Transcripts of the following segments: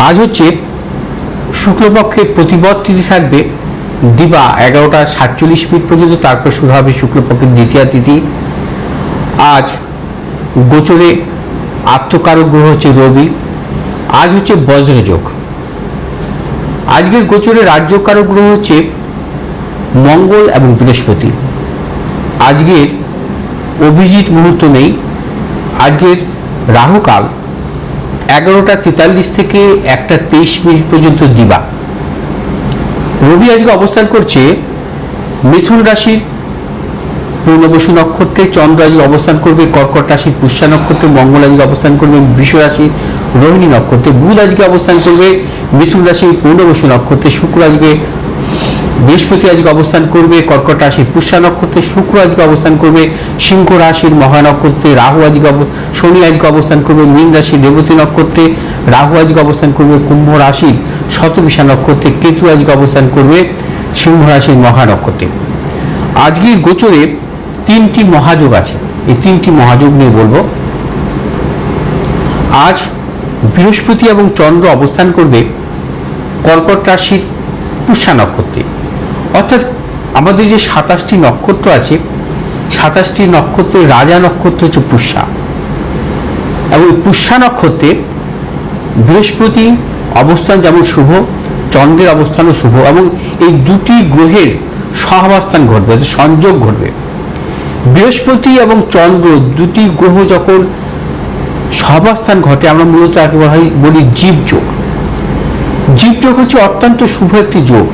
আজ হচ্ছে শুক্লপক্ষের প্রতিপদ তিথি থাকবে দিবা 11টা 47 পর্যন্ত, তারপর শুরু হবে শুক্লপক্ষের দ্বিতীয়া তিথি। আজ গোচরে আত্মকারক গ্রহ হচ্ছে রবি। আজ হচ্ছে বজ্রযোগ। আজকের গোচরে রাজ্যকারক গ্রহ হচ্ছে মঙ্গল এবং বৃহস্পতি। আজকের অভিজিৎ মুহূর্ত নেই। আজকের রাহুকাল 11টা 43 থেকে 1টা 23 পর্যন্ত দিবা। রবি আজকে অবস্থান করছে মিথুন রাশির পূর্ণবসু নক্ষত্রে, চন্দ্র আজকে অবস্থান করবে কর্কট রাশির পুষ্যা নক্ষত্রে, মঙ্গল আজকে অবস্থান করবে বৃষ রাশির রোহিণী নক্ষত্রে, বুধ আজকে অবস্থান করবে মিথুন রাশির পূর্ণবসু নক্ষত্রে, শুক্র আজকে বৃহস্পতি আজকে অবস্থান করবে কর্কট রাশির পুষ্যা নক্ষত্রে, শুক্র আজকে অবস্থান করবে সিংহ রাশির মহা নক্ষত্রে, রাহু আজকে শনি আজকে অবস্থান করবে মীন রাশির রেবতী নক্ষত্রে, রাহু আজকে অবস্থান করবে কুম্ভ রাশির শতবিশা নক্ষত্রে, কেতু আজকে অবস্থান করবে সিংহ রাশির মহা নক্ষত্রে। আজকের গোচরে 3টি মহাযোগ আছে। এই 3টি মহাযোগ নিয়ে বলবো। আজ বৃহস্পতি এবং চন্দ্র অবস্থান করবে কর্কট রাশির পুষ্যা নক্ষত্রে, অর্থাৎ আমাদের যে 27টি নক্ষত্র আছে, 27টি নক্ষত্রের রাজা নক্ষত্র হচ্ছে পুষ্যা, এবং এই পুষ্যা নক্ষত্রে বৃহস্পতি অবস্থান যেমন শুভ, চন্দ্রের অবস্থানও শুভ, এবং এই দুটি গ্রহের সহাবস্থান ঘটবে, সংযোগ ঘটবে। বৃহস্পতি এবং চন্দ্র দুটি গ্রহ যখন সহাবস্থান ঘটে, আমরা মূলত একে বলি জীবযোগ। জীবযোগ হচ্ছে অত্যন্ত শুভ একটি যোগ।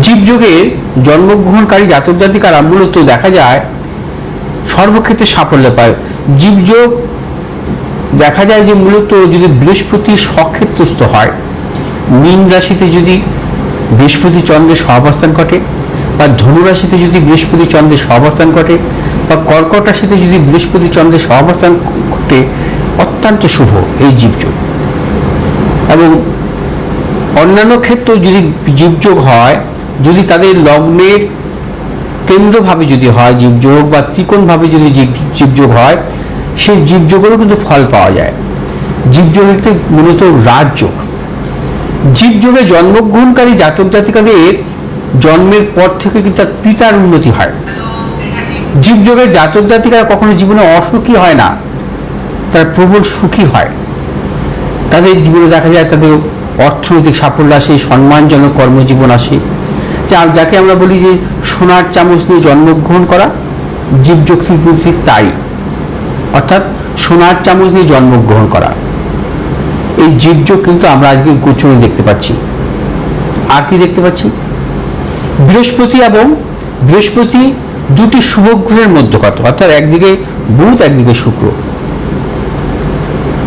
জীবযোগের জন্মগ্রহণকারী জাতক জাতিকারা মূলত দেখা যায় সর্বক্ষেত্রে সাফল্য পায়। জীবযোগ দেখা যায় যে মূলত যদি বৃহস্পতি স্বক্ষেত্রস্থ হয়, মীন রাশিতে যদি বৃহস্পতি চন্দ্রের সহাবস্থান ঘটে, বা ধনু রাশিতে যদি বৃহস্পতি চন্দ্রের সহাবস্থান ঘটে, বা কর্কট রাশিতে যদি বৃহস্পতি চন্দ্রের সহাবস্থান ঘটে, অত্যন্ত শুভ এই জীবযোগ। এবং অন্যান্য ক্ষেত্রেও যদি জীবযোগ হয়, যদি তাদের লগ্নের কেন্দ্রভাবে যদি হয় জীবযোগ, বা ত্রিকোণভাবে যদি জীবযোগ হয়, সেই জীবযোগেরও কিন্তু ফল পাওয়া যায়। জীবযোগ একটি মূলত রাজযোগ। জীবযোগে জন্মগ্রহণকারী জাতক জাতিকাদের জন্মের পর থেকে কিন্তু তার পিতার উন্নতি হয়। জীবযোগের জাতক জাতিকারা কখনো জীবনে অসুখী হয় না, তারা প্রবল সুখী হয়। তাদের জীবনে দেখা যায় তাদের অর্থনৈতিক সাফল্য আসে, সম্মানজনক কর্মজীবন আসে। যাকে আমরা বলি যে সোনার চামচ নিয়ে জন্মগ্রহণ করা, জীবযোগ ঠিক তাই, অর্থাৎ সোনার চামচ নিয়ে জন্মগ্রহণ করা। এই জীবযোগ কিন্তু আমরা আজকে গোচরে দেখতে পাচ্ছি। আর কি দেখতে পাচ্ছি? বৃহস্পতি এবং বৃহস্পতি দুটি শুভ গ্রহের মধ্যগত, অর্থাৎ একদিকে বুধ একদিকে শুক্র।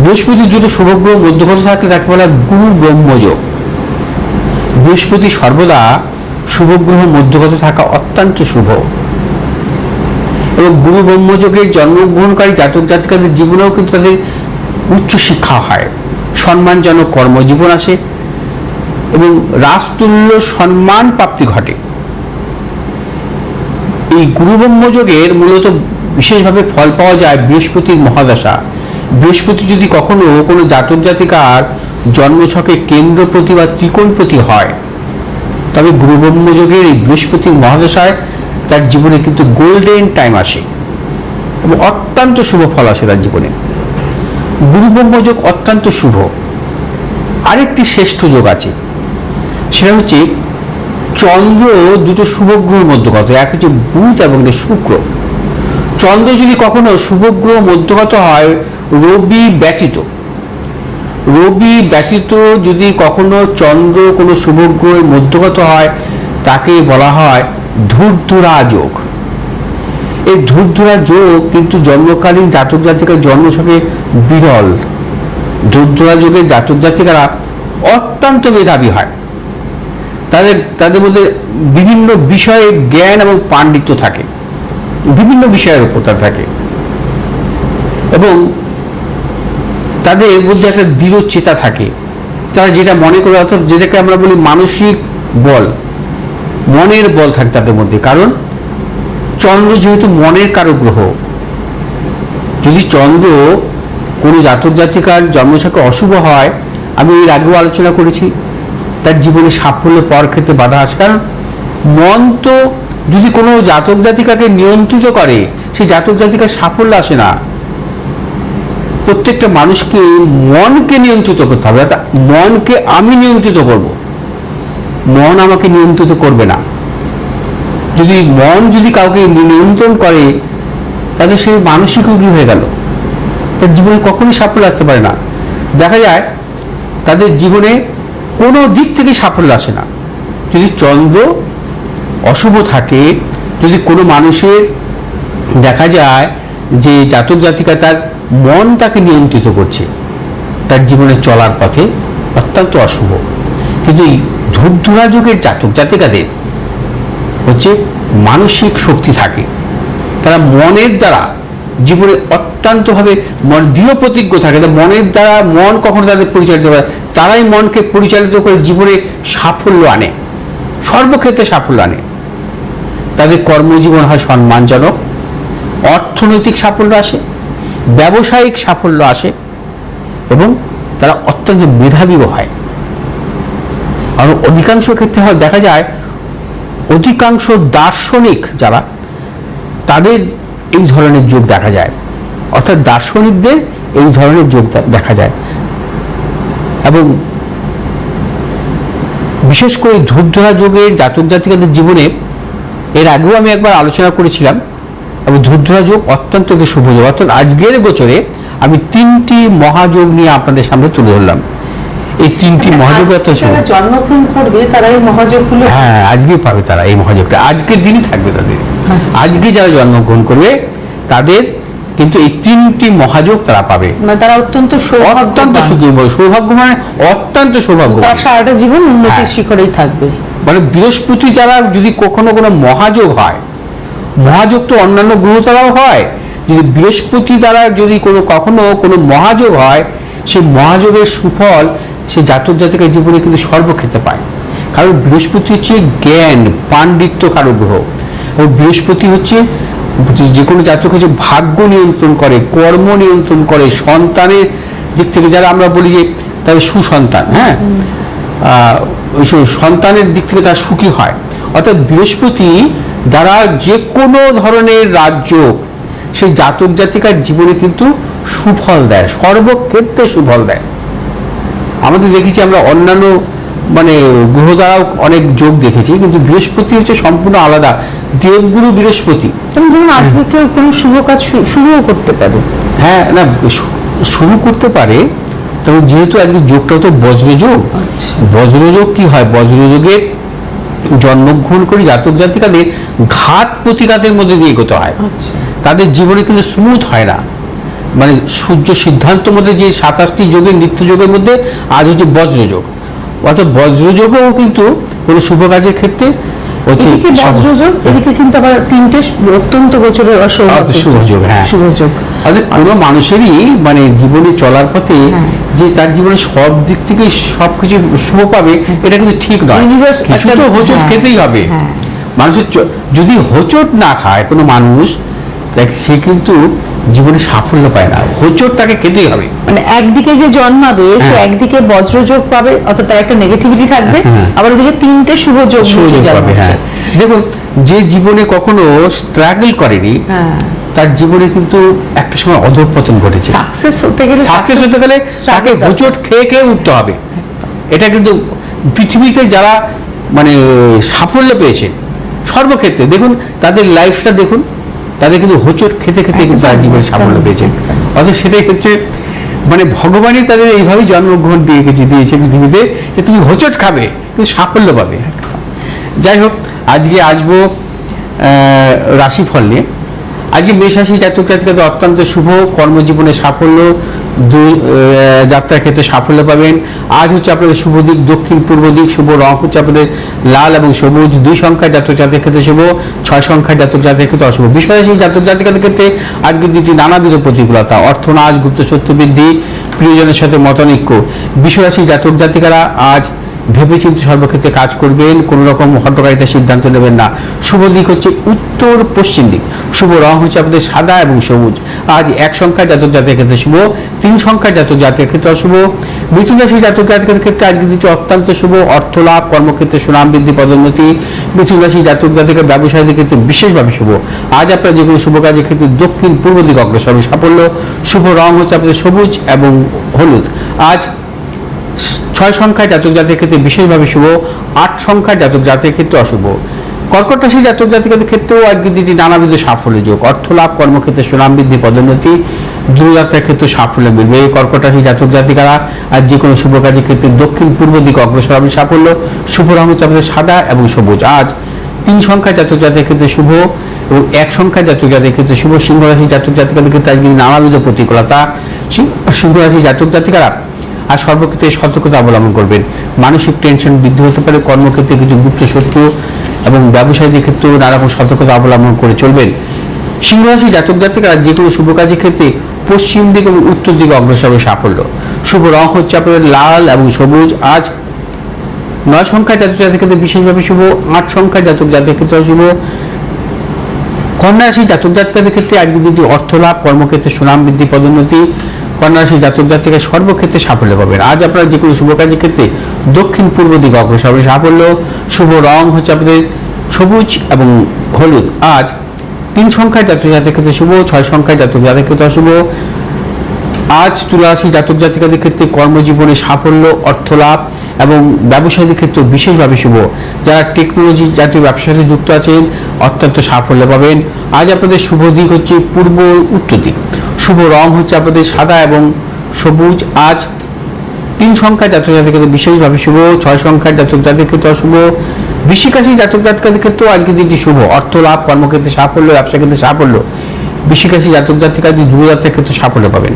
বৃহস্পতি দুটো শুভ গ্রহ মধ্যগত থাকলে তাকে বলা গুরু ব্রহ্মযোগ। বৃহস্পতি সর্বদা শুভ গ্রহ মধ্যগত থাকা অত্যন্ত শুভ, এবং গুরু ব্রহ্মযোগের জন্মগ্রহণকারী জাতক জাতিকাদের জীবনেও কিন্তু তাদের উচ্চশিক্ষা হয়, সম্মানজনক কর্মজীবন আসে, এবং রাজতুল্য সম্মান প্রাপ্তি ঘটে। এই গুরু ব্রহ্মযোগের মূলত বিশেষভাবে ফল পাওয়া যায় বৃহস্পতির মহাদশা। বৃহস্পতি যদি কখনো কোনো জাতক জাতিকার জন্মছকে কেন্দ্রপ্রতি বা ত্রিকোণপ্রতি হয়, তবে গুরু ব্রহ্মযোগের এই বৃহস্পতির মহাদশায় তার জীবনে কিন্তু গোল্ডেন টাইম আসে এবং অত্যন্ত শুভ ফল আসে তার জীবনে। গুরু ব্রহ্মযোগ অত্যন্ত শুভ। আরেকটি শ্রেষ্ঠ যোগ আছে, সেটা হচ্ছে চন্দ্র দুটো শুভ গ্রহ মধ্যগত, এক হচ্ছে বুধ এবং শুক্র। চন্দ্র যদি কখনো শুভ গ্রহ মধ্যগত হয় রবি ব্যতীত, যদি কখনো চন্দ্র কোনো শুভ গ্রহের মধ্যগত হয়, তাকে বলা হয় ধূর্ধরা যোগ। এই ধূর্ধরা যোগ কিন্তু জন্মকালীন জাতক জাতিকার জন্মছকে বিরল। ধূর্ধরা যোগের জাতক জাতিকারা অত্যন্ত মেধাবী হয়। তাদের মধ্যে বিভিন্ন বিষয়ে জ্ঞান এবং পাণ্ডিত্য থাকে, বিভিন্ন বিষয়ের উপর থাকে, এবং তাদের মধ্যে একটা দৃঢ়চেতা থাকে। তারা যেটা মনে করে, অর্থাৎ যেটাকে আমরা বলি মানসিক বল, মনের বল থাকে তাদের মধ্যে। কারণ চন্দ্র যেহেতু মনের কারক গ্রহ, যদি চন্দ্র কোনো জাতক জাতিকার জন্মছকে অশুভ হয় আমি এর আগেও আলোচনা করেছি, তার জীবনে সাফল্য পাওয়ার ক্ষেত্রে বাধা আসে। কারণ মন তো যদি কোনো জাতক জাতিকাকে নিয়ন্ত্রিত করে, সেই জাতক জাতিকার সাফল্য আসে না। প্রত্যেকটা মানুষকে মনকে নিয়ন্ত্রিত করতে হবে, অর্থাৎ মনকে আমি নিয়ন্ত্রিত করব, মন আমাকে নিয়ন্ত্রিত করবে না। যদি মন যদি কাউকে নিয়ন্ত্রণ করে, তাহলে সে মানসিক রোগী হয়ে গেল, তার জীবনে কখনোই সাফল্য আসতে পারে না। দেখা যায় তাদের জীবনে কোনো দিক থেকে সাফল্য আসে না। যদি চন্দ্র অশুভ থাকে, যদি কোনো মানুষের দেখা যায় যে জাতক জাতিকা তার মন তাকে নিয়ন্ত্রিত করছে, তার জীবনে চলার পথে অত্যন্ত অশুভ। কিন্তু এই ধূর্ধরা যুগের জাতক জাতিকাদের হচ্ছে মানসিক শক্তি থাকে, তারা মনের দ্বারা জীবনে অত্যন্তভাবে দৃঢ় প্রতিজ্ঞ থাকে, মনের দ্বারা মন কখনো তাদের পরিচালিত করে, তারাই মনকে পরিচালিত করে জীবনে সাফল্য আনে, সর্বক্ষেত্রে সাফল্য আনে। তাদের কর্মজীবন হয় সম্মানজনক, অর্থনৈতিক সাফল্য আসে, ব্যবসায়িক সাফল্য আসে এবং তারা অত্যন্ত মেধাবীও হয়। আর অধিকাংশ ক্ষেত্রে দেখা যায় অধিকাংশ দার্শনিক যারা, তাদের এই ধরনের যোগ দেখা যায়, অর্থাৎ দার্শনিকদের এই ধরনের যোগ দেখা যায়। এবং বিশেষ করে ধূর্ধরা যোগের জাতক জাতিকাদের জীবনে, এর আগেও আমি একবার আলোচনা করেছিলাম, এবং ধূর্ধরা যোগ অত্যন্ত শুভ যোগ। অর্থাৎ আজকের গোচরে আমি 3টি মহাযোগ নিয়ে আপনাদের সামনে তুলে ধরলাম। এই 3টি মহাযোগ জন্মগ্রহণ করবে তারা এই মহাযোগগুলো, হ্যাঁ আজকে পাবে তারা এই মহাযোগটা, আজকের দিনই থাকবে তাদের। আজকে যারা জন্মগ্রহণ করবে তাদের কিন্তু এই 3টি মহাযোগ তারা পাবে, তারা অত্যন্ত সুখী, সৌভাগ্য মানে অত্যন্ত সৌভাগ্য, সারাটা জীবন উন্নতির শিখরেই থাকবে। মানে বৃহস্পতি যারা যদি কখনো কোনো মহাযোগ হয়, মহাযোগ তো অন্যান্য গ্রহ দ্বারাও হয়, যদি বৃহস্পতি দ্বারা যদি কখনো কোনো মহাযোগ হয়, সেই মহাযোগের সুফল সে জাতক জাতিকার জীবনে কিন্তু সর্বক্ষেত্রে পায়। কারণ বৃহস্পতি হচ্ছে জ্ঞান পাণ্ডিত্য কারক গ্রহ, এবং বৃহস্পতি হচ্ছে যে কোনো জাতক হচ্ছে ভাগ্য নিয়ন্ত্রণ করে, কর্ম নিয়ন্ত্রণ করে, সন্তানের দিক থেকে যারা আমরা বলি যে তাদের সুসন্তান, হ্যাঁ সন্তানের দিক থেকে তারা সুখী হয়। অর্থাৎ বৃহস্পতি দ্বারা যে কোনো ধরনের রাজ্য সেই জাতক জাতিকার জীবনে কিন্তু সুফল দেয়, সর্বক্ষেত্রে সুফল দেয়। আমাদের দেখেছি আমরা অন্যান্য গ্রহ দ্বারাও অনেক যোগ দেখেছি, কিন্তু বৃহস্পতি হচ্ছে সম্পূর্ণ আলাদা, দেবগুরু বৃহস্পতি। যেমন আজকে কেউ কোনো শুভ কাজ শুরুও করতে পারে, হ্যাঁ না শুরু করতে পারে, তবে যেহেতু আজকে যোগটাও তো বজ্রযোগ, বজ্রযোগ কি হয়, বজ্রযোগের জন্মগ্রহণ করে জাতক জাতিকাদের ঘাত প্রতিঘাতের মধ্যে দিয়ে এগোতে হয়, তাদের জীবনে কিন্তু স্মুথ হয় না। সূর্য সিদ্ধান্ত মধ্যে যে 27টি যোগের নিত্য যোগের মধ্যে আজ হচ্ছে বজ্রযোগ, অর্থাৎ বজ্রযোগও কিন্তু কোনো শুভ কাজের ক্ষেত্রে বজ্রযোগ, এদিকে কিন্তু আবার 3টে অত্যন্ত গোচরের শুভযোগ। হ্যাঁ শুভযোগ, অর্থাৎ কোনো মানুষেরই জীবনে চলার পথে যে তার জীবনে সব দিক থেকে সবকিছু শুভ পাবে, এটা কিন্তু ঠিক নয়, কিছু তো হোঁচট খেতেই হবে। মানুষের যদি হোঁচট না খায় কোনো মানুষ, সে কিন্তু জীবনে সাফল্য পায় না, হোঁচট তাকে খেতেই হবে। একদিকে যে জন্মাবে সে একদিকে বজ্রযোগ পাবে, অর্থাৎ তার একটা নেগেটিভিটি থাকবে, আবার ওদিকে 3টে শুভ যোগ পাবে। হ্যাঁ দেখুন, যে জীবনে কখনো স্ট্রাগল করেনি, তার জীবনে কিন্তু একটা সময় অধঃপতন ঘটেছে। সাকসেস হতে গেলে তাকে হোঁচট খেয়ে খেয়ে উঠতে হবে। এটা কিন্তু পৃথিবীতে যারা সাফল্য পেয়েছে সর্বক্ষেত্রে, দেখুন তাদের লাইফটা দেখুন, তাদের কিন্তু হোঁচট খেতে খেতে কিন্তু তার জীবনে সাফল্য পেয়েছে। অর্থাৎ সেটাই হচ্ছে ভগবানই তাদের এইভাবেই জন্মগ্রহণ দিয়েছে পৃথিবীতে, যে তুমি হোঁচট খাবে কিন্তু সাফল্য পাবে। যাই হোক, আজকে আসবো রাশিফল নিয়ে। আজকে মেষ রাশি জাতক জাতিকাদের অত্যন্ত শুভ, কর্মজীবনে সাফল্য, যাত্রার ক্ষেত্রে সাফল্য পাবেন। আজ হচ্ছে আপনাদের শুভ দিক দক্ষিণ পূর্ব দিক, শুভ রং হচ্ছে আপনাদের লাল এবং সবুজ। 2 সংখ্যার জাতক জাতিকাদের ক্ষেত্রে শুভ, 6 সংখ্যার জাতক জাতিকাদের ক্ষেত্রে অশুভ। বৃষ রাশি জাতক জাতিকাদের ক্ষেত্রে আজকের দিনটি নানাবিধ প্রতিকূলতা, অর্থনাশ, গুপ্ত শত্রু বৃদ্ধি, প্রিয়জনের সাথে মতানৈক্য। বৃষ রাশি জাতক জাতিকারা আজ ভেবেচিন্তে সর্বক্ষেত্রে কাজ করবেন, কোনো রকম হঠকারিতার সিদ্ধান্ত নেবেন না। শুভ দিক হচ্ছে উত্তর পশ্চিম দিক। শুভ রং হচ্ছে আপনাদের সাদা এবং সবুজ। আজ 1 সংখ্যার জাতক জাতির ক্ষেত্রে শুভ, 3 সংখ্যার জাতক জাতির ক্ষেত্রে অশুভ। মিথুন রাশি জাতক জাতিকের ক্ষেত্রে আজকের দিনটি অত্যন্ত শুভ। অর্থ লাভ, কর্মক্ষেত্রে সুনাম বৃদ্ধি, পদোন্নতি। মিথুন রাশি জাতক জাতিকের ব্যবসায়ীদের ক্ষেত্রে বিশেষভাবে শুভ। আজ আপনার যে কোনো শুভ কাজের ক্ষেত্রে দক্ষিণ পূর্ব দিক অগ্রসর হবে সাফল্য। শুভ রং হচ্ছে আপনাদের সবুজ এবং হলুদ। আজ 6 সংখ্যার জাতক জাতির ক্ষেত্রে বিশেষভাবে শুভ, 8 সংখ্যার জাতক জাতির ক্ষেত্রে অশুভ। কর্কট রাশি জাতক জাতিকাদের ক্ষেত্রেও আজকের দিনটি নানাবিধ সাফল্য যোগ। অর্থ লাভ, কর্মক্ষেত্রে সুনাম বৃদ্ধি, পদোন্নতি। দূরযাত্রার ক্ষেত্রে সাফল্য মিলবে। এই কর্কট রাশি জাতক জাতিকারা আজ যে কোনো শুভ কাজের ক্ষেত্রে দক্ষিণ পূর্ব দিকে অগ্রসর হবে সাফল্য। শুভ রং হচ্ছে আপনাদের সাদা এবং সবুজ। আজ 3 সংখ্যার জাতক জাতির ক্ষেত্রে শুভ এবং 1 সংখ্যার জাতক জাতির ক্ষেত্রে শুভ। সিংহ রাশি জাতক জাতিকাদের ক্ষেত্রে আজকে নানাবিধ প্রতিকূলতা। সিংহ রাশি জাতক জাতিকারা আর সর্বক্ষেত্রে সতর্কতা অবলম্বন করবেন। মানসিক টেনশন বৃদ্ধি হতে পারে, কর্মক্ষেত্রে কিছু গুপ্ত শত্রু এবং ব্যবসায়ীদের ক্ষেত্রেও নানা রকম সতর্কতা অবলম্বন করে চলবেন। সিংহ রাশি জাতক জাতিকারা যে কোনো শুভ কাজের ক্ষেত্রে পশ্চিম দিক এবং উত্তর দিকে অগ্রসর হবে সাফল্য। শুভ রং হচ্ছে আপনাদের লাল এবং সবুজ। আজ 9 সংখ্যার জাতক জাতির ক্ষেত্রে বিশেষভাবে শুভ, 8 সংখ্যার জাতক জাতির ক্ষেত্রে অশুভ। কন্যা রাশি জাতক জাতিকাদের ক্ষেত্রে আজকের দিনটি অর্থ লাভ, কর্মক্ষেত্রে সুনাম বৃদ্ধি, পদোন্নতি। কন্যা রাশি জাতক জাতিকা সর্বক্ষেত্রে সাফল্য পাবেন। আজ আপনারা যে কোনো শুভ কাজের ক্ষেত্রে দক্ষিণ পূর্ব দিকে অগ্রসর হবে সাফল্য। শুভ রং হচ্ছে আপনাদের সবুজ এবং হলুদ। আজ 3 সংখ্যার জাতক জাতির ক্ষেত্রে শুভ, 6 সংখ্যার জাতক জাতির ক্ষেত্রে অশুভ। আজ তুলা রাশি জাতক জাতিকাদের ক্ষেত্রে কর্মজীবনে সাফল্য, অর্থ লাভ এবং ব্যবসায়ীদের ক্ষেত্রে বিশেষভাবে শুভ। যারা টেকনোলজি জাতীয় ব্যবসার সাথে যুক্ত আছেন অত্যন্ত সাফল্য পাবেন। আজ আপনাদের শুভ দিক হচ্ছে পূর্ব উত্তর দিক। শুভ রং হচ্ছে আপনাদের সাদা এবং সবুজ। আজ 3 সংখ্যার জাতক জাতির ক্ষেত্রে বিশেষভাবে শুভ, 6 সংখ্যার জাতক জাতির ক্ষেত্রে অশুভ। বৃশ্চিক রাশি জাতক জাতিকাদের ক্ষেত্রেও আজকের দিনটি শুভ। অর্থ লাভ, কর্মক্ষেত্রে সাফল্য, ব্যবসা ক্ষেত্রে সাফল্য। বৃশ্চিক রাশি জাতক জাতিকা দূরযাত্রার ক্ষেত্রে সাফল্য পাবেন।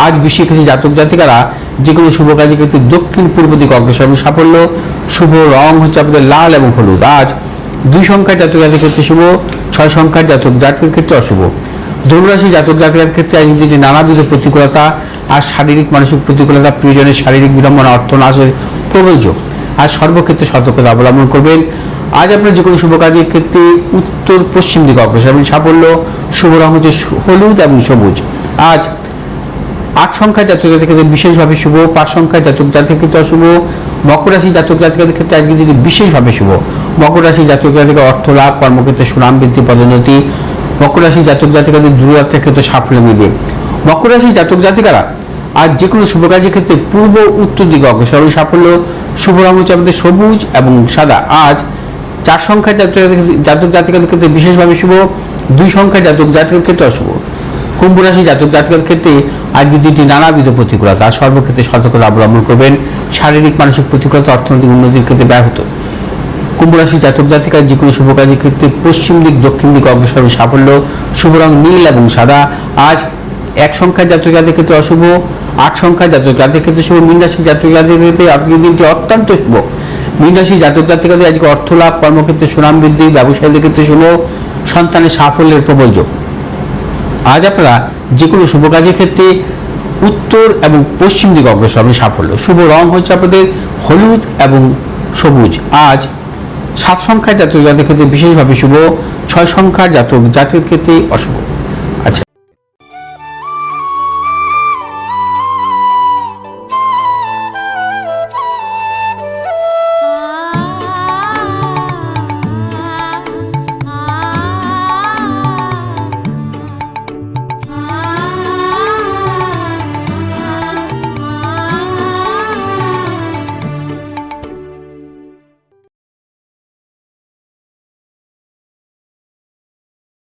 আজ বৃশ্চিক রাশি জাতক জাতিকারা যে কোনো শুভ কাজের ক্ষেত্রে দক্ষিণ পূর্ব দিকে অগ্রসর হবে সাফল্য। শুভ রং হচ্ছে আপনাদের লাল এবং হলুদ। আজ 2 সংখ্যার জাতক জাতির ক্ষেত্রে শুভ, 6 সংখ্যার জাতক জাতিকের ক্ষেত্রে অশুভ। ধনুরাশি জাতক জাতিকার ক্ষেত্রে আজকের যে নানাবিধ প্রতিকূলতা আর শারীরিক মানসিক প্রতিকূলতা, প্রিয়জনের শারীরিক বিড়ম্বনা, অর্থনাশের প্রবল যোগ। আজ সর্বক্ষেত্রে সতর্কতা অবলম্বন করবেন। আজ আপনার যে কোনো শুভ কাজের ক্ষেত্রে উত্তর পশ্চিম দিকে অগ্রসর হবেন সাফল্য। শুভ রং হচ্ছে হলুদ এবং সবুজ। আজ 8 সংখ্যার জাতক জাতির ক্ষেত্রে বিশেষভাবে শুভ, 5 সংখ্যার জাতক জাতির ক্ষেত্রে অশুভ। মকর রাশি জাতক জাতিকাদের ক্ষেত্রে আজকে দিনে বিশেষভাবে শুভ। মকর রাশি জাতক জাতিকা অর্থ লাভ, কর্মক্ষেত্রে সুনাম বৃদ্ধি, পদোন্নতি। মকর রাশি জাতক জাতিকাদের দূরযাত্রার ক্ষেত্রে সাফল্য মিলবে। মকর রাশি জাতক জাতিকারা আজ যে কোনো শুভ কাজের ক্ষেত্রে পূর্ব উত্তর দিকে অগ্রসর হবে সাফল্য। শুভ রং হচ্ছে আমাদের সবুজ এবং সাদা। আজ 4 সংখ্যার জাতক জাতিকাদের ক্ষেত্রে বিশেষভাবে শুভ, 2 সংখ্যার জাতক জাতিকাদের ক্ষেত্রে অশুভ। কুম্ভ রাশি জাতক জাতিকাদের ক্ষেত্রে আজকের দিনটি নানাবিধ প্রতিকূলতা, সর্বক্ষেত্রে সতর্কতা অবলম্বন করবেন। শারীরিক মানসিক প্রতিকূলতা, অর্থনৈতিক উন্নতির ক্ষেত্রে ব্যাহত। কুম্ভ রাশি জাতক জাতিকার যে কোনো শুভ কাজের ক্ষেত্রে পশ্চিম দিক দক্ষিণ দিকে অগ্রসর হবে সাফল্য। শুভ রং নীল এবং সাদা। আজ 1 সংখ্যার জাতক জাতির ক্ষেত্রে অশুভ, 8 সংখ্যার জাতক জাতির ক্ষেত্রে শুভ। মীন রাশি জাতক জাতির ক্ষেত্রে আজকের দিনটি অত্যন্ত শুভ। মীন রাশি জাতক জাতিকাদের আজকে অর্থ লাভ, কর্মক্ষেত্রে সুনাম বৃদ্ধি, ব্যবসায়ীদের ক্ষেত্রে শুভ, সন্তানের সাফল্যের প্রবল যোগ। আজ আপনারা যে কোনো শুভ কাজের ক্ষেত্রে উত্তর এবং পশ্চিম দিকে অগ্রসর হবে সাফল্য। শুভ রং হচ্ছে আপনাদের হলুদ এবং সবুজ। আজ 7 সংখ্যার জাতক জাতির ক্ষেত্রে বিশেষভাবে শুভ, 6 সংখ্যার জাতক জাতির ক্ষেত্রে অশুভ।